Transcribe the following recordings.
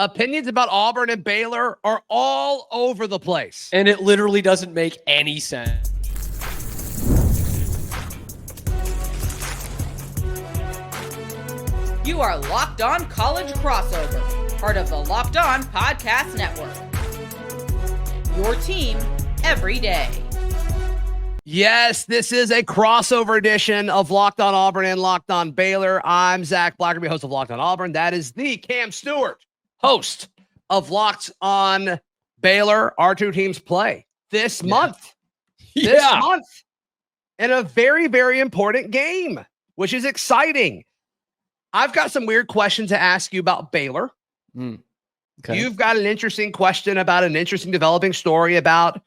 Opinions about Auburn and Baylor are all over the place. And it literally doesn't make any sense. You are Locked On College Crossover, part of the Locked On Podcast Network. Your team every day. Yes, this is a crossover edition of Locked On Auburn and Locked On Baylor. I'm Zach Blackerby, host of Locked On Auburn. That is the Cam Stuart, host of Locked On Baylor. Our two teams play this month. This month. In a very, very important game, which is exciting. I've got some weird questions to ask you about Baylor. Okay. You've got an interesting question about an interesting developing story about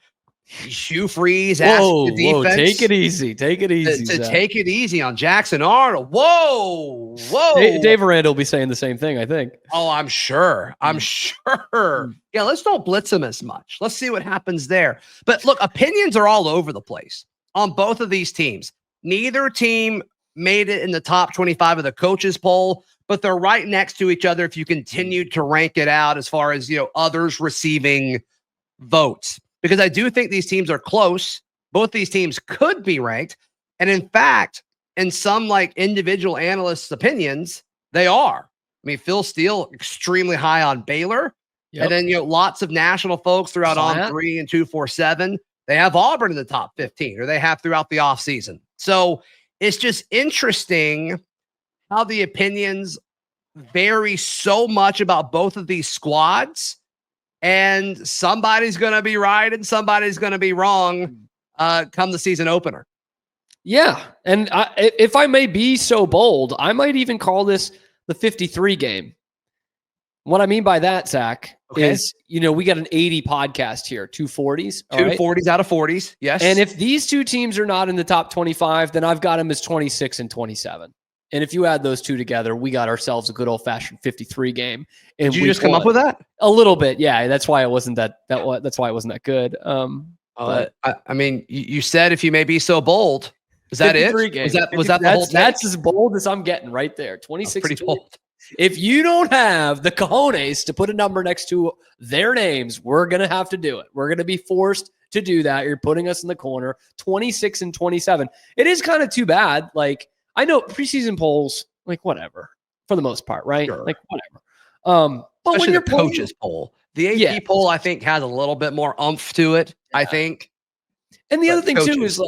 Hugh Freeze asking the defense. Take it easy. Take it easy. To take it easy on Jackson Arnold. Whoa. Dave Aranda will be saying the same thing, I think. Oh, I'm sure. Yeah, let's don't blitz him as much. Let's see what happens there. But look, opinions are all over the place on both of these teams. Neither team made it in the top 25 of the coaches poll, but they're right next to each other if you continue to rank it out as far as, others receiving votes. Because I do think these teams are close. Both these teams could be ranked. And in fact, in some individual analysts' opinions, they are. I mean, Phil Steele, extremely high on Baylor. Yep. And then, lots of national folks throughout On3 and 247, they have Auburn in the top 15, or they have throughout the offseason. So it's just interesting how the opinions vary so much about both of these squads. And somebody's going to be right and somebody's going to be wrong come the season opener. Yeah. And if I may be so bold, I might even call this the 53 game. What I mean by that, Zach, is, we got an 80 podcast here, 240s. 240s out of 40s. Yes. And if these two teams are not in the top 25, then I've got them as 26 and 27. And if you add those two together, we got ourselves a good old-fashioned 53 game. Did you just come up with that? A little bit, yeah. That's why it wasn't that's why it wasn't that good. But I mean, you said if you may be so bold. Is that it? Games. Was that the whole take? That's as bold as I'm getting right there. 26. Pretty bold. If you don't have the cojones to put a number next to their names, we're gonna have to do it. We're gonna be forced to do that. You're putting us in the corner. 26 and 27. It is kind of too bad. I know preseason polls, whatever, for the most part, right? Sure. Whatever. But when you're coaches poll, the AP poll, I think, has a little bit more oomph to it. Yeah. I think. And the other thing too is,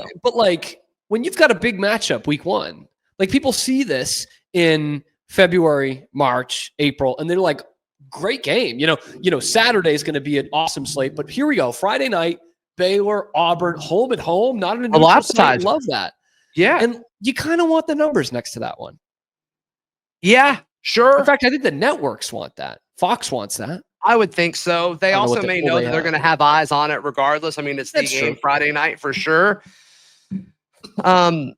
when you've got a big matchup week one, people see this in February, March, April, and they're like, great game. Saturday is going to be an awesome slate, but here we go, Friday night, Baylor, Auburn, home at home, not an neutral site. Love that. Yeah. And you kind of want the numbers next to that one. Yeah, sure. In fact, I think the networks want that. Fox wants that. I would think so. They also may know that they're going to have eyes on it regardless. I mean, it's the game Friday night for sure. But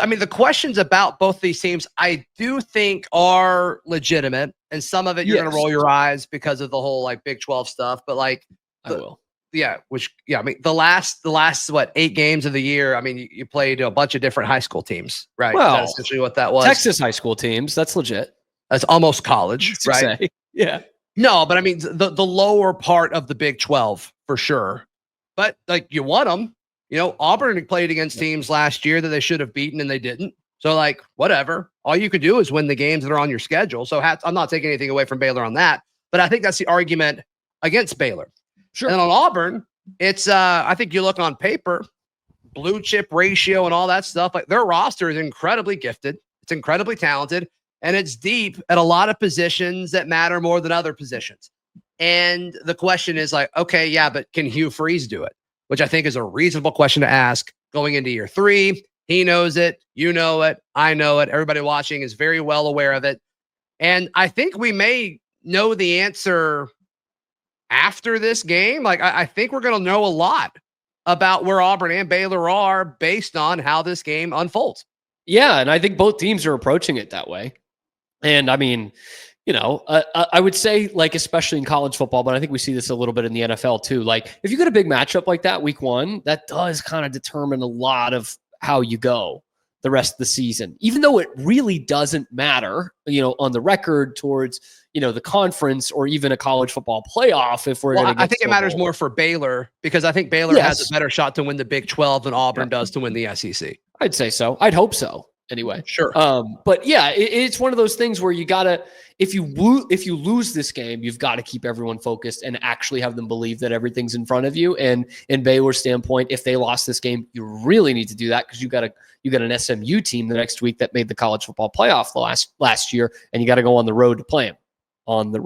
I mean, the questions about both these teams, I do think are legitimate. And some of it, you're going to roll your eyes because of the whole Big 12 stuff. But I will. Yeah, I mean, the last 8 games of the year, I mean, you played a bunch of different high school teams, right? Well, that's essentially what that was. Texas high school teams, that's legit. That's almost college, right? Say. Yeah. No, but I mean, the lower part of the Big 12 for sure. But you won them. Auburn played against teams last year that they should have beaten and they didn't. So whatever. All you could do is win the games that are on your schedule. So I'm not taking anything away from Baylor on that, but I think that's the argument against Baylor. Sure. And on Auburn, it's I think you look on paper, blue chip ratio and all that stuff. Their roster is incredibly gifted. It's incredibly talented, and it's deep at a lot of positions that matter more than other positions. And the question is okay, yeah, but can Hugh Freeze do it? Which I think is a reasonable question to ask going into year 3. He knows it. You know it. I know it. Everybody watching is very well aware of it. And I think we may know the answer after this game. I think we're going to know a lot about where Auburn and Baylor are based on how this game unfolds. Yeah, and I think both teams are approaching it that way. And I mean, I would say especially in college football, but I think we see this a little bit in the NFL too. If you get a big matchup like that week one, that does kind of determine a lot of how you go the rest of the season, even though it really doesn't matter, on the record towards, the conference or even a college football playoff. If we're I think it matters more for Baylor, because I think Baylor has a better shot to win the Big 12 than Auburn does to win the SEC. I'd say so. I'd hope so. Anyway, sure. But yeah, it's one of those things where you gotta, if you lose this game, you've got to keep everyone focused and actually have them believe that everything's in front of you. And in Baylor's standpoint, if they lost this game, you really need to do that, because you got an SMU team the next week that made the college football playoff the last year, and you got to go on the road to play them on the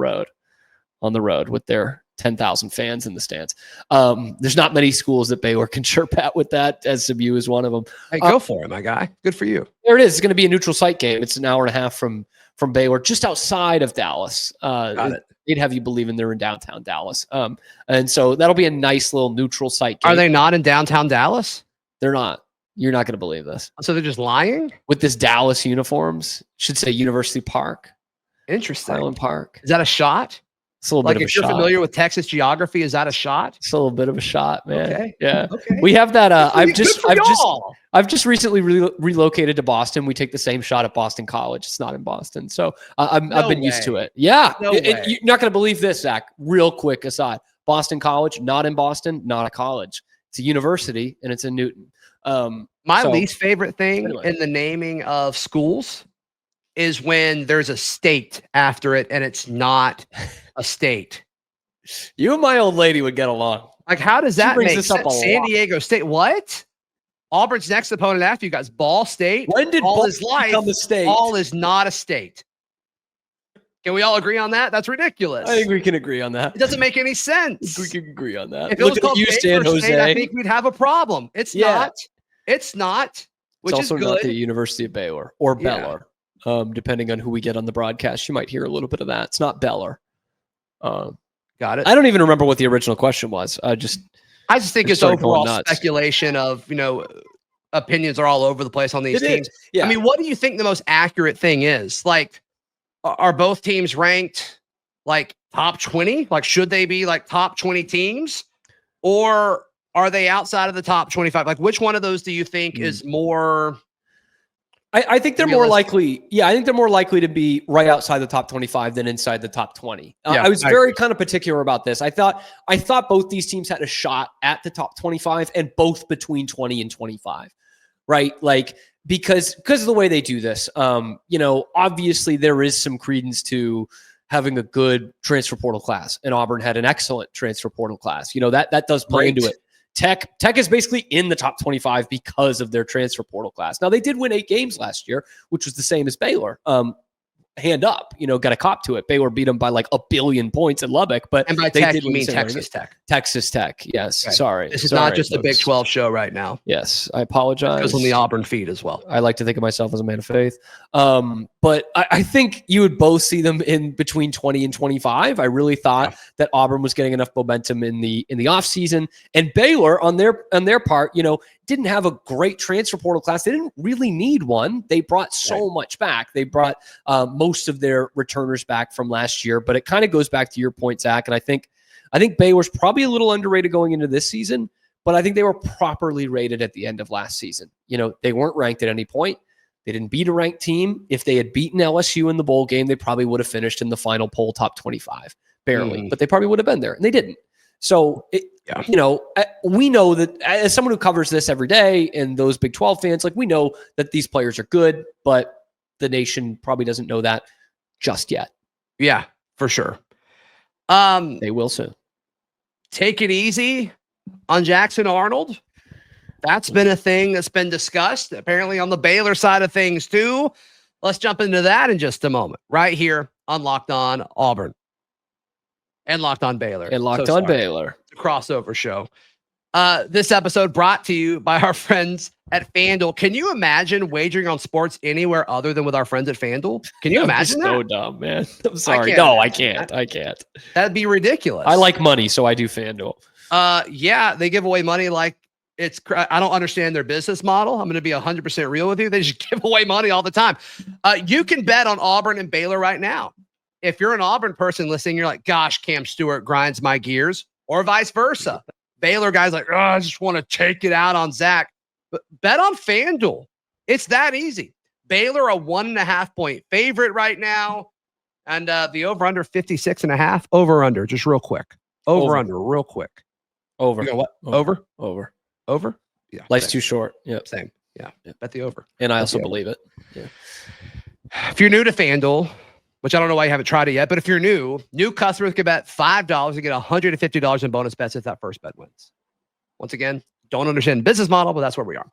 road with their 10,000 fans in the stands. There's not many schools that Baylor can chirp at with that. SMU is one of them. Hey, go for it, my guy. Good for you. There it is. It's going to be a neutral site game. It's an hour and a half from Baylor, just outside of Dallas. Got it. They'd have you believing they're in downtown Dallas. And so that'll be a nice little neutral site game. Are they not in downtown Dallas? They're not. You're not going to believe this. So they're just lying? With this Dallas uniforms. Should say University Park. Interesting. Highland Park. Is that a shot? It's a little bit of a shot. If you're familiar with Texas geography, is that a shot? It's a little bit of a shot, man. Okay. Yeah. Okay. We have that. I've just recently relocated to Boston. We take the same shot at Boston College. It's not in Boston, so I've been used to it. Yeah. You're not going to believe this, Zach. Real quick aside: Boston College, not in Boston, not a college. It's a university, and it's in Newton. My least favorite thing in the naming of schools is when there's a state after it and it's not a state. You and my old lady would get along. Like, how does that make sense? San Diego State. What? Auburn's next opponent after you guys, Ball State. When did Ball become a state? Ball is not a state. Can we all agree on that? That's ridiculous. I think we can agree on that. It doesn't make any sense. We can agree on that. If it was called San Jose, State, I think we'd have a problem. It's not. It's not. Which it's also is good. Not the University of Baylor or Baylor. Depending on who we get on the broadcast, you might hear a little bit of that. It's not Baylor. Got it. I don't even remember what the original question was. I just think it's overall speculation of, opinions are all over the place on these teams. Yeah. I mean, what do you think the most accurate thing is? Like, are both teams ranked like top 20? Like, should they be like top 20 teams, or are they outside of the top 25? Like, which one of those do you think is more? I think they're more likely. Yeah, I think they're more likely to be right outside the top 25 than inside the top 20. I was very kind of particular about this. I thought both these teams had a shot at the top 25 and both between 20 and 25, right? Like, because of the way they do this, obviously there is some credence to having a good transfer portal class, and Auburn had an excellent transfer portal class. That does play into it. Tech is basically in the top 25 because of their transfer portal class. Now, they did win 8 games last year, which was the same as Baylor. Hand up, got a cop to it. Baylor beat them by like 1 billion points in Lubbock, but and by they Tech, did you mean Texas Tech. Texas Tech, yes. Okay. Sorry. This is not just a Big 12 show right now. Yes, I apologize. It goes on the Auburn feed as well. I like to think of myself as a man of faith. But I think you would both see them in between 20 and 25. I really thought that Auburn was getting enough momentum in the offseason, and Baylor on their part, didn't have a great transfer portal class. They didn't really need one. They brought so much back. They brought most of their returners back from last year, but it kind of goes back to your point, Zach. And I think Baylor's probably a little underrated going into this season, but I think they were properly rated at the end of last season. They weren't ranked at any point. They didn't beat a ranked team. If they had beaten LSU in the bowl game, they probably would have finished in the final poll top 25, barely, but they probably would have been there, and they didn't. So, we know that as someone who covers this every day and those Big 12 fans, like, we know that these players are good, but the nation probably doesn't know that just yet. Yeah, for sure. They will soon. Take it easy on Jackson Arnold. That's been a thing that's been discussed, apparently on the Baylor side of things too. Let's jump into that in just a moment, right here on Locked On Auburn. And Locked On Baylor. And Locked On Baylor. The crossover show. This episode brought to you by our friends at FanDuel. Can you imagine wagering on sports anywhere other than with our friends at FanDuel? Can you imagine that? So dumb, man. I'm sorry. No, I can't. I can't. That'd be ridiculous. I like money, so I do FanDuel. Yeah, they give away money like it's. I don't understand their business model. I'm going to be 100% real with you. They just give away money all the time. You can bet on Auburn and Baylor right now. If you're an Auburn person listening, you're like, gosh, Cam Stuart grinds my gears, or vice versa. Baylor guys like, oh, I just want to take it out on Zach. But bet on FanDuel. It's that easy. Baylor, a 1.5 point favorite right now. And the over-under 56.5. Over-under, just real quick. Over-under, real quick. Over. You know what? Over? Over? Yeah. Life's too short. Yep. Same. Yeah. Bet the over. And I also believe it. Yeah. If you're new to FanDuel, which I don't know why you haven't tried it yet, but if you're new customers can bet $5 and get $150 in bonus bets if that first bet wins. Once again, don't understand the business model, but that's where we are.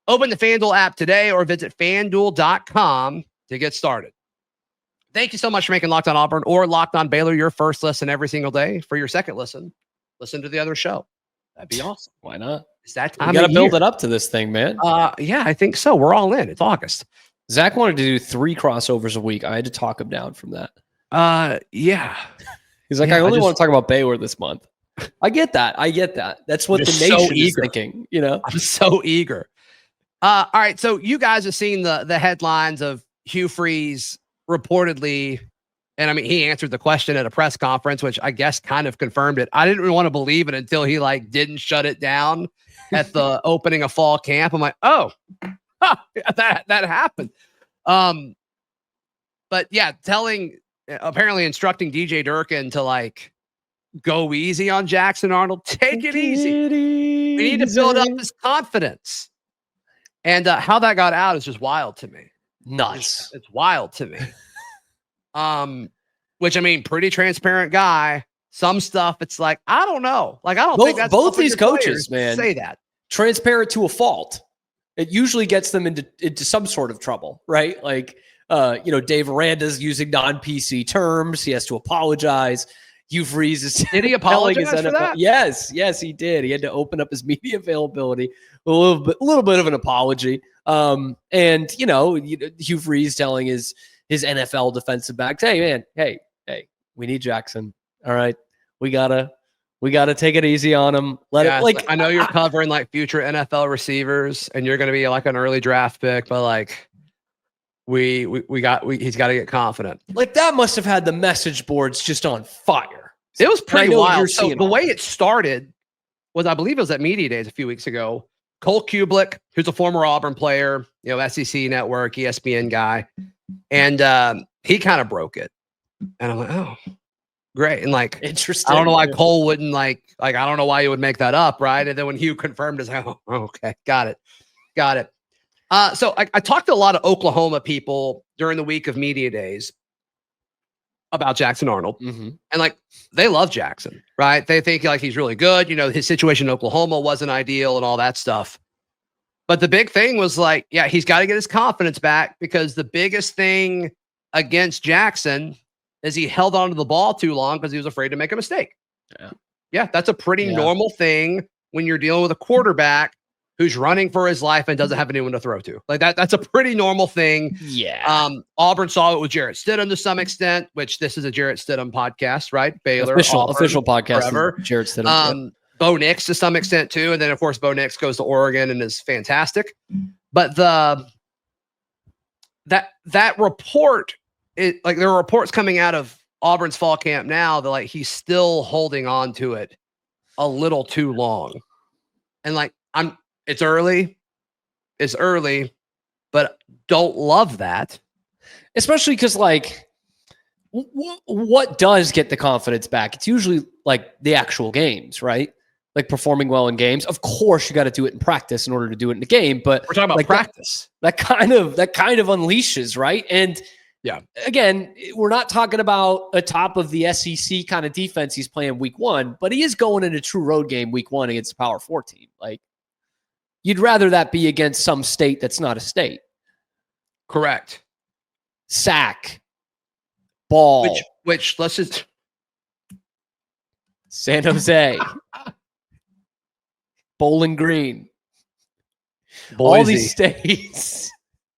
Open the FanDuel app today or visit FanDuel.com to get started. Thank you so much for making Locked On Auburn or Locked On Baylor your first listen every single day. For your second listen to the other show. That'd be awesome. Why not? It's that time. You got to build it up to this thing, man. Yeah, I think so. We're all in. It's August. Zach wanted to do 3 crossovers a week. I had to talk him down from that. Yeah. He's like, I only want to talk about Baylor this month. I get that. That's what the nation is thinking. You know, I'm so eager. All right. So you guys have seen the headlines of Hugh Freeze reportedly, and I mean, he answered the question at a press conference, which I guess kind of confirmed it. I didn't really want to believe it until he didn't shut it down at the opening of fall camp. I'm like, oh, that happened. But yeah, apparently instructing DJ Durkin to go easy on Jackson Arnold. Take it easy. We need to build up his confidence. And how that got out is just wild to me. Nuts. It's wild to me. Which I mean, pretty transparent guy. Some stuff, it's I don't know. I don't think that's both these coaches, man, say that. Transparent to a fault. It usually gets them into some sort of trouble, right? Dave Aranda's using non-PC terms. He has to apologize. Hugh Freeze is did he apologize for that? Yes, he did. He had to open up his media availability, a little bit of an apology. And Hugh Freeze telling his NFL defensive backs, hey man, hey, we need Jackson. All right, we gotta take it easy on him. I know you're covering future NFL receivers, and you're gonna be an early draft pick, but he's got to get confident. That must have had the message boards just on fire. It was pretty wild. So the way it started was, I believe it was at Media Days a few weeks ago. Cole Kublik, who's a former Auburn player, SEC Network, ESPN guy, and he kind of broke it. And I'm like, oh, great. And interesting. I don't know why Cole wouldn't I don't know why you would make that up, right? And then when Hugh confirmed, it's oh, okay, got it. So I talked to a lot of Oklahoma people during the week of Media Days about Jackson Arnold. Mm-hmm. And they love Jackson, right? They think he's really good. His situation in Oklahoma wasn't ideal and all that stuff. But the big thing was he's got to get his confidence back, because the biggest thing against Jackson is he held onto the ball too long because he was afraid to make a mistake. Yeah, that's a pretty normal thing when you're dealing with a quarterback who's running for his life and doesn't have anyone to throw to. That's a pretty normal thing. Yeah. Auburn saw it with Jarrett Stidham to some extent, which this is a Jarrett Stidham podcast, right? Baylor. Official podcast. Forever. Jarrett Stidham. Bo Nix to some extent too. And then of course, Bo Nix goes to Oregon and is fantastic. But that report, there are reports coming out of Auburn's fall camp now that he's still holding on to it a little too long. And it's early, but don't love that. Especially because what does get the confidence back? It's usually the actual games, right? Performing well in games. Of course, you got to do it in practice in order to do it in the game. But we're talking about practice. That kind of unleashes, right? And yeah, again, we're not talking about a top of the SEC kind of defense he's playing week 1, but he is going in a true road game week 1 against a Power 4 team. You'd rather that be against some state that's not a state. Correct. Sack. Ball. Which let's just... San Jose. Bowling Green. Boise. All these states.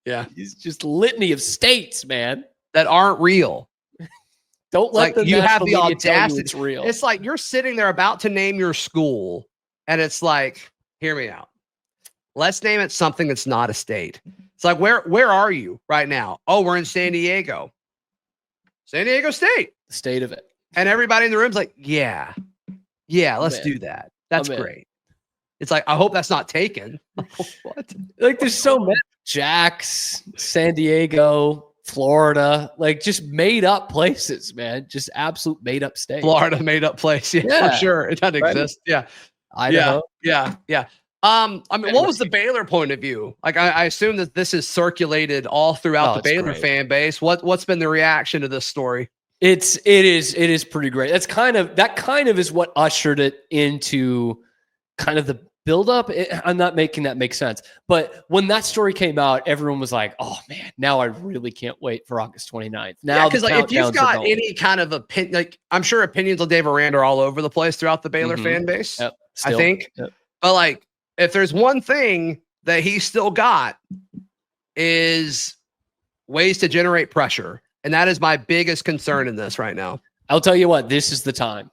Yeah. It's just litany of states, man. That aren't real. Don't let them you have the audacity. It's real. It's you're sitting there about to name your school, and it's hear me out. Let's name it something that's not a state. It's where are you right now? Oh, we're in San Diego. San Diego State. The state of it. And everybody in the room's yeah, let's do that. That's great. It's I hope that's not taken. What? There's so many. Jax, San Diego, Florida, like just made up places, man. Just absolute made up states. Florida made up place. Yeah, for sure. It doesn't exist. Yeah. Idaho. Yeah. I mean, what was the Baylor point of view? Like, I assume that this is circulated all throughout the Baylor fan base. What's been the reaction to this story? It is pretty great. That kind of is what ushered it into kind of the buildup. I'm not making that make sense, but when that story came out, everyone was like, "Oh man, now I really can't wait for August 29th." Now, because like if you've got any kind of opinion, like I'm sure opinions on Dave Aranda are all over the place throughout the Baylor fan base. Yep, I think, but like if there's one thing that he's still got is ways to generate pressure, and that is my biggest concern in this right now. I'll tell you what, this is the time.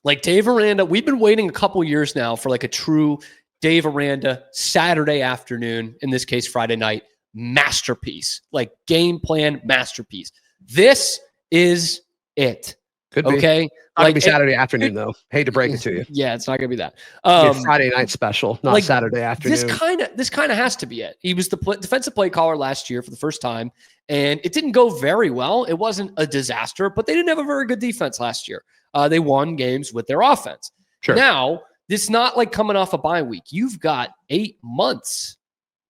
Like Dave Aranda, we've been waiting a couple years now for like a true Dave Aranda Saturday afternoon, in this case Friday night, masterpiece, like game plan masterpiece. This is it. Could be. Okay. Not gonna be Saturday afternoon though. Hate to break it to you. Yeah, it's not gonna be that. Friday night special, not like Saturday afternoon. This kind of has to be it. He was the defensive play caller last year for the first time, and it didn't go very well. It wasn't a disaster, but they didn't have a very good defense last year. They won games with their offense. Sure. Now, it's not like coming off a bye week. You've got 8 months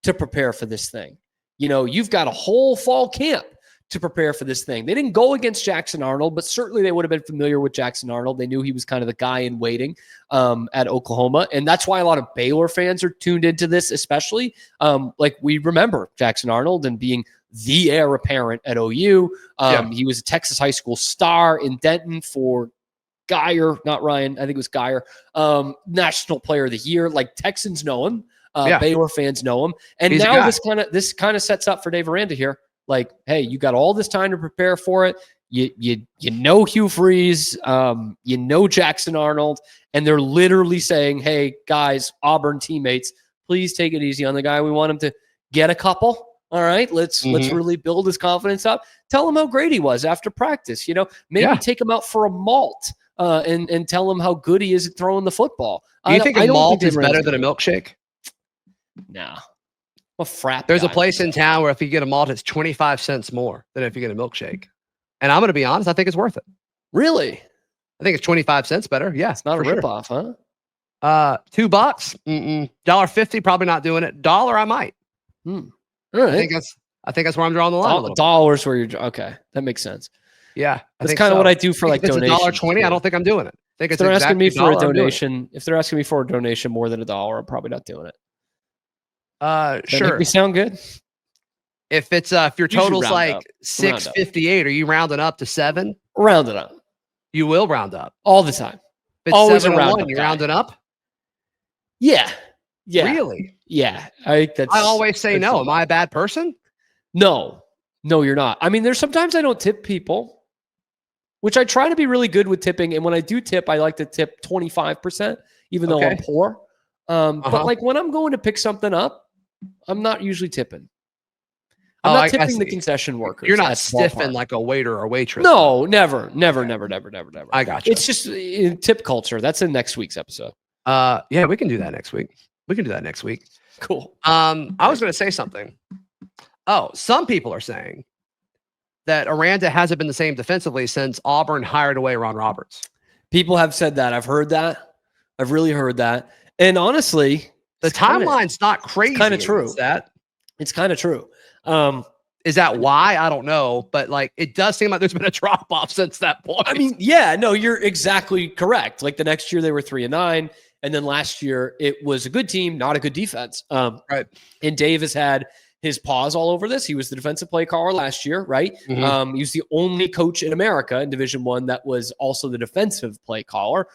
to prepare for this thing. You know, you've got a whole fall camp to prepare for this thing. They didn't go against Jackson Arnold, but certainly they would have been familiar with Jackson Arnold. They knew he was kind of the guy in waiting at Oklahoma. And that's why a lot of Baylor fans are tuned into this, especially. Like we remember Jackson Arnold and being the heir apparent at OU. He was a Texas high school star in Denton for Geyer, not Ryan. I think it was Geyer. National Player of the Year. Like Texans know him. Baylor fans know him. And he's now this kind of sets up for Dave Aranda here. Like, hey, you got all this time to prepare for it. You know Hugh Freeze, you know Jackson Arnold, and they're literally saying, hey, guys, Auburn teammates, please take it easy on the guy. We want him to get a couple. All right, let's really build his confidence up. Tell him how great he was after practice. You know, maybe take him out for a malt and tell him how good he is at throwing the football. Do you think a malt is better than a milkshake? No. A frat. There's a place in town where if you get a malt, it's 25 cents more than if you get a milkshake. And I'm going to be honest, I think it's worth it. Really? I think it's 25 cents better. Yeah. It's not a ripoff, huh? $2. $1.50, probably not doing it. $1, I might. All right. I think that's where I'm drawing the line. $1 where you're okay. That makes sense. Yeah. That's kind of what I do for like donations. $1.20, I don't think I'm doing it. I think if they're asking me for a donation, if they're asking me for a donation more than $1, I'm probably not doing it. Sure. Make me sound good. If it's if your total's like 658, are you rounding up to 7? Round it up. You will round up all the time. If it's always around up. You rounding up? Yeah. Really? Yeah. I always say no. Am I a bad person? No, you're not. I mean, there's sometimes I don't tip people, which I try to be really good with tipping. And when I do tip, I like to tip 25%, even though I'm poor. But like when I'm going to pick something up, I'm not usually tipping. I'm not tipping the concession workers. You're not stiffing like a waiter or waitress. No, never. I got you. It's just in tip culture. That's in next week's episode. Yeah, we can do that next week. Cool. I was going to say something. Oh, some people are saying that Aranda hasn't been the same defensively since Auburn hired away Ron Roberts. People have said that. I've heard that. I've really heard that. And honestly, the timeline's not crazy. It's kind of true. It's kind of true. Is that why? I don't know. But like, it does seem like there's been a drop off since that point. I mean, yeah, no, you're exactly correct. Like the next year they were 3-9. And then last year it was a good team, not a good defense. Right. And Dave has had his paws all over this. He was the defensive play caller last year, right? He was the only coach in America in Division I that was also the defensive play caller.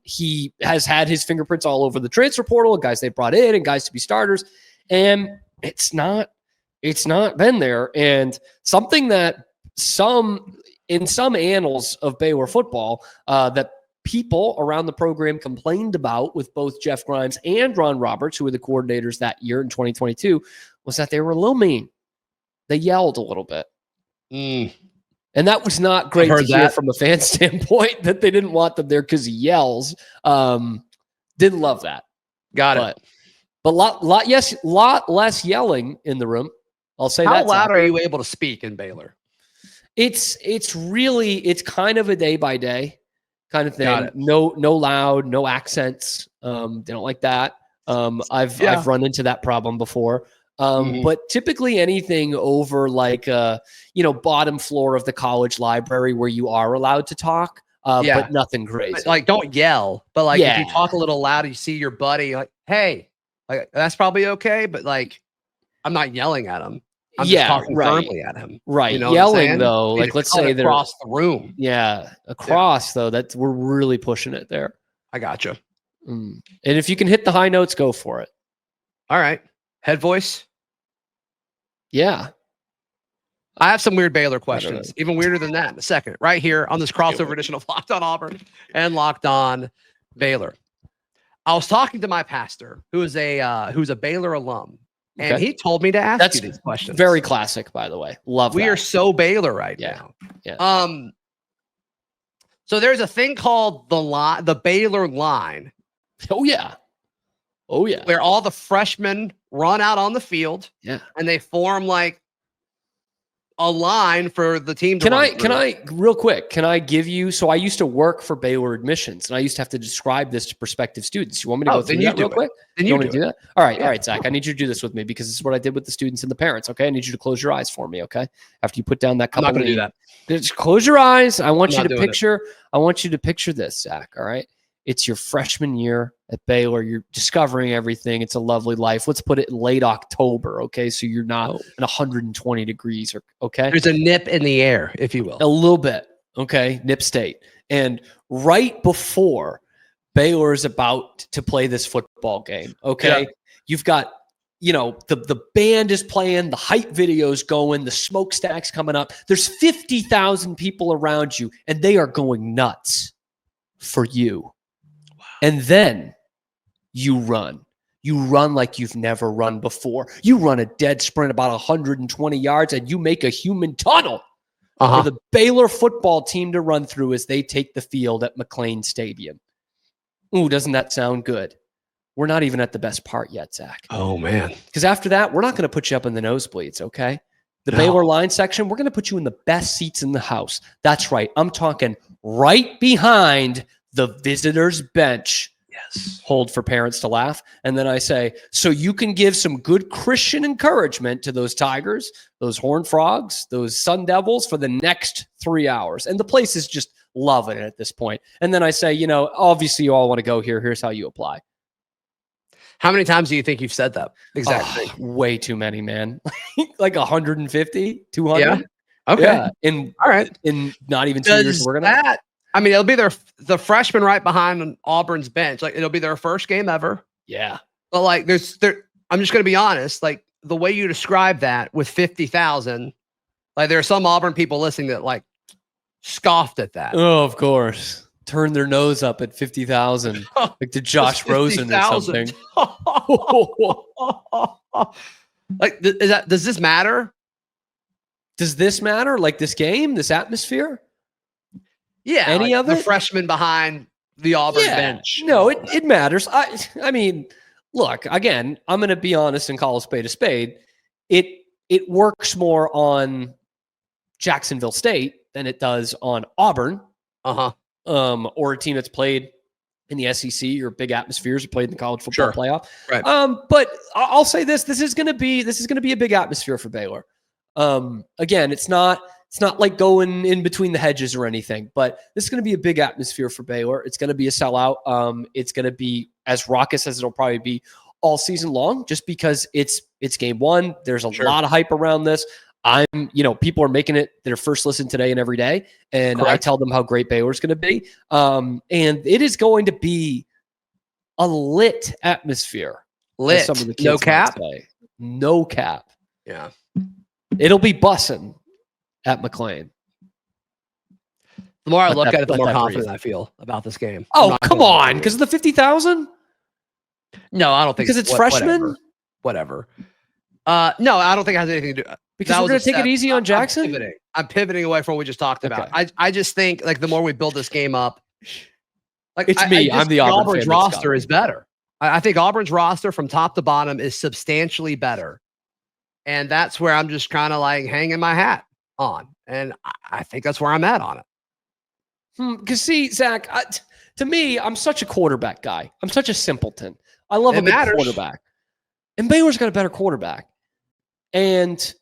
He has had his fingerprints all over the transfer portal, guys they brought in and guys to be starters. And it's not been there. And something that in some annals of Baylor football, that people around the program complained about with both Jeff Grimes and Ron Roberts, who were the coordinators that year in 2022, was that they were a little mean. They yelled a little bit. And that was not great to hear from a fan standpoint, that they didn't want them there because he yells. Didn't love that. Got it. but lot less yelling in the room. I'll say that. How loud are you able to speak in Baylor? It's kind of a day by day kind of thing. No loud, no accents. They don't like that. I've run into that problem before. But typically anything over like bottom floor of the college library where you are allowed to talk, but nothing crazy. Like don't yell, but like if you talk a little loud, you see your buddy like, hey, like that's probably okay, but like I'm not yelling at him. I'm just talking firmly at him. Right. You know yelling though, like let's say they're across the room. Yeah. Across though, we're really pushing it there. I gotcha. And if you can hit the high notes, go for it. All right. Head voice. Yeah. I have some weird Baylor questions, even weirder than that in a second, right here on this crossover edition of Locked On Auburn and Locked On Baylor. I was talking to my pastor who's a Baylor alum, and he told me to ask you these questions. Very classic, by the way. Love we are so Baylor right now. Yeah. So there's a thing called the Baylor Line. Oh yeah. Where all the freshmen run out on the field. Yeah. And they form like a line for the team to Can I real quick, can I give you, so I used to work for Baylor admissions and I used to have to describe this to prospective students. You want me to go through that real quick? Then you want me to do that? All right, Zach, I need you to do this with me because this is what I did with the students and the parents, okay? I need you to close your eyes for me, okay? After you put down that couple. I'm not going to do that. Just close your eyes. I want you to picture this, Zach, all right? It's your freshman year at Baylor. You're discovering everything. It's a lovely life. Let's put it in late October, okay? So you're not in 120 degrees, okay? There's a nip in the air, if you will. A little bit, okay? Nip State. And right before Baylor is about to play this football game, okay? Yeah. You've got, the band is playing, the hype video's going, the smokestack's coming up. There's 50,000 people around you, and they are going nuts for you. And then you run like you've never run before. You run a dead sprint about 120 yards and you make a human tunnel for the Baylor football team to run through as they take the field at McLean Stadium. Ooh, doesn't that sound good? We're not even at the best part yet, Zach. Oh, man. Because after that, we're not going to put you up in the nosebleeds, okay? The Baylor Line section, we're going to put you in the best seats in the house. That's right. I'm talking right behind the visitors bench. Yes. Hold for parents to laugh. And then I say, so you can give some good Christian encouragement to those Tigers, those Horned Frogs, those Sun Devils for the next 3 hours. And the place is just loving it at this point. And then I say, obviously you all want to go here. Here's how you apply. How many times do you think you've said that exact thing? Way too many, man. Like 150, 200. Yeah. Okay. Yeah. All right. In not even 2 years, we're going to. I mean, it'll be the freshman right behind Auburn's bench. Like it'll be their first game ever. Yeah. But like I'm just going to be honest. Like the way you describe that with 50,000, like there are some Auburn people listening that like scoffed at that. Oh, of course. Turned their nose up at 50,000, like to Josh Rosen or something. Like, does this matter? Does this matter? Like this game, this atmosphere? Yeah, any of it? The freshman behind the Auburn bench. No, it matters. I mean, look, again, I'm going to be honest and call a spade a spade. It works more on Jacksonville State than it does on Auburn. Or a team that's played in the SEC or big atmospheres or played in the college football playoff. Right. But I'll say this is going to be a big atmosphere for Baylor. Again, it's not like going in between the hedges or anything, but this is going to be a big atmosphere for Baylor. It's going to be a sellout. It's going to be as raucous as it'll probably be all season long, just because it's game one. There's a lot of hype around this. People are making it their first listen today and every day. And I tell them how great Baylor's going to be. And it is going to be a lit atmosphere. Lit. Some of the kids no cap. say. No cap. Yeah. It'll be bussin' at McLean. The more I look at it, the more confident I feel about this game. Oh, come on. Because of the 50,000? No, I don't think because it's freshmen. Whatever. No, I don't think it has anything to do. Because we're going to take it easy on Jackson. I'm pivoting away from what we just talked about. I just think like the more we build this game up, like it's me. I'm the Auburn's roster is better. I think Auburn's roster from top to bottom is substantially better. And that's where I'm just kind of like hanging my hat on. And I think that's where I'm at on it. Because see, Zach, to me, I'm such a quarterback guy. I'm such a simpleton. I love a good quarterback. And Baylor's got a better quarterback. And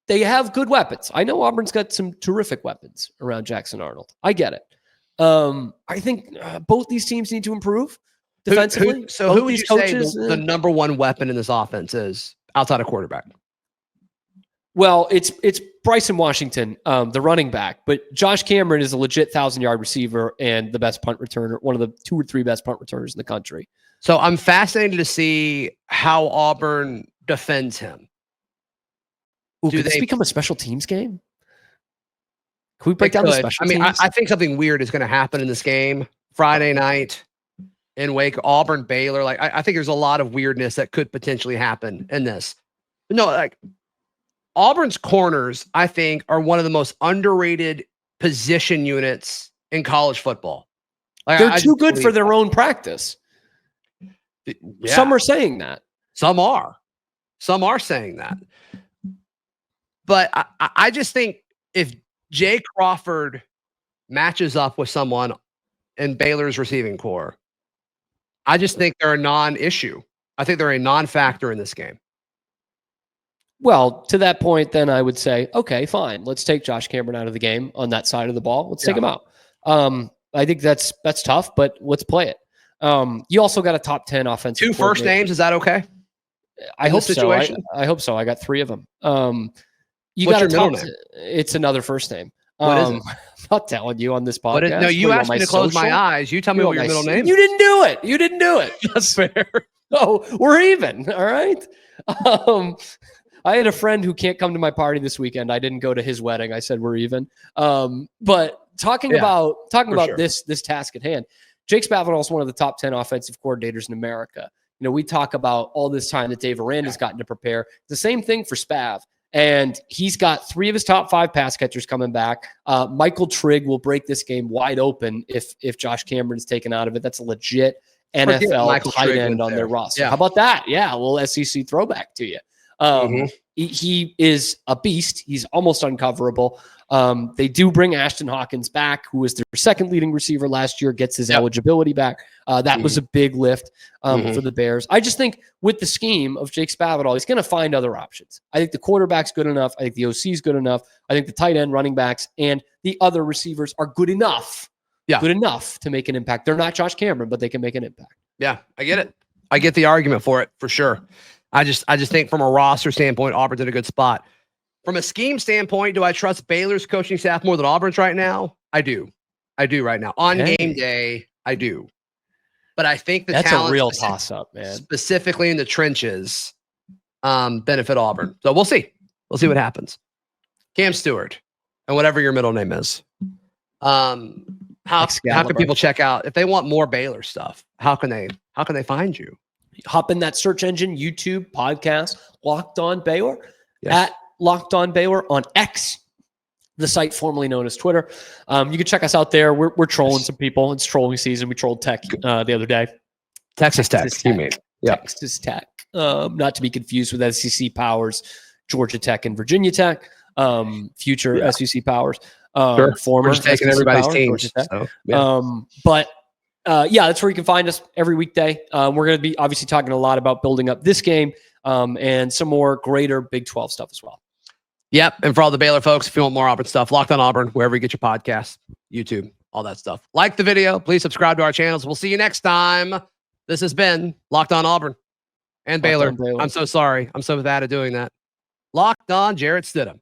they have good weapons. I know Auburn's got some terrific weapons around Jackson Arnold. I get it. I think both these teams need to improve defensively. Who would you say the number one weapon in this offense is outside of quarterback? Well, it's Bryson Washington, the running back, but Josh Cameron is a legit 1,000-yard receiver and the best punt returner, one of the 2 or 3 best punt returners in the country. So I'm fascinated to see how Auburn defends him. Ooh, could this become a special teams game? Can we break down the special teams? I think something weird is going to happen in this game Friday night in Wake, Auburn, Baylor. Like I think there's a lot of weirdness that could potentially happen in this. No, like Auburn's corners, I think, are one of the most underrated position units in college football. Like, they're too good for their own practice. Yeah. Some are saying that. Some are saying that. But I just think if Jay Crawford matches up with someone in Baylor's receiving core, I just think they're a non-issue. I think they're a non-factor in this game. Well, to that point, then I would say, okay, fine. Let's take Josh Cameron out of the game on that side of the ball. Let's take him out. I think that's tough, but let's play it. You also got a top 10 offensive 2 first names. Is that okay? I hope so. I hope so. I got 3 of them. What's your middle name? It's another first name. What is it? I'm not telling you on this podcast. No, you asked me to close my eyes. You tell me what your middle name is. You didn't do it. That's fair. Oh, we're even. All right. I had a friend who can't come to my party this weekend. I didn't go to his wedding. I said we're even. But talking about this task at hand, Jake Spavital is one of the top 10 offensive coordinators in America. You know, we talk about all this time that Dave Aranda has gotten to prepare. The same thing for Spav. And he's got 3 of his top 5 pass catchers coming back. Michael Trigg will break this game wide open if Josh Cameron is taken out of it. That's a legit NFL tight end on their roster. How about that? Yeah, a little SEC throwback to you. He is a beast. He's almost uncoverable. They do bring Ashton Hawkins back, who was their second leading receiver last year, gets his eligibility back. That was a big lift for the Bears. I just think with the scheme of Jake Spavital, he's going to find other options. I think the quarterback's good enough. I think the OC is good enough. I think the tight end, running backs, and the other receivers are good enough. Yeah. Good enough to make an impact. They're not Josh Cameron, but they can make an impact. Yeah, I get it. I get the argument for it, for sure. I just think from a roster standpoint, Auburn's in a good spot. From a scheme standpoint, do I trust Baylor's coaching staff more than Auburn's right now? I do right now. On game day, I do. But I think that's a real toss-up, man. Specifically in the trenches, benefit Auburn. So we'll see. We'll see what happens. Cam Stuart, and whatever your middle name is. How can people check out if they want more Baylor stuff? How can they find you? Hop in that search engine, YouTube, podcast, Locked On Baylor, at Locked On Baylor on X, the site formerly known as Twitter. You can check us out there. We're trolling some people. It's trolling season. We trolled Tech the other day. Texas Tech. You mean? Yeah. Texas Tech. Not to be confused with SEC powers, Georgia Tech and Virginia Tech. Future SEC powers. Former taking everybody's teams. So, but that's where you can find us every weekday. We're going to be obviously talking a lot about building up this game and some more greater Big 12 stuff as well. Yep. And for all the Baylor folks, if you want more Auburn stuff, Locked On Auburn, wherever you get your podcasts, YouTube, all that stuff. Like the video. Please subscribe to our channels. We'll see you next time. This has been Locked On Auburn and Baylor. I'm so sorry. I'm so bad at doing that. Locked On Jarrett Stidham.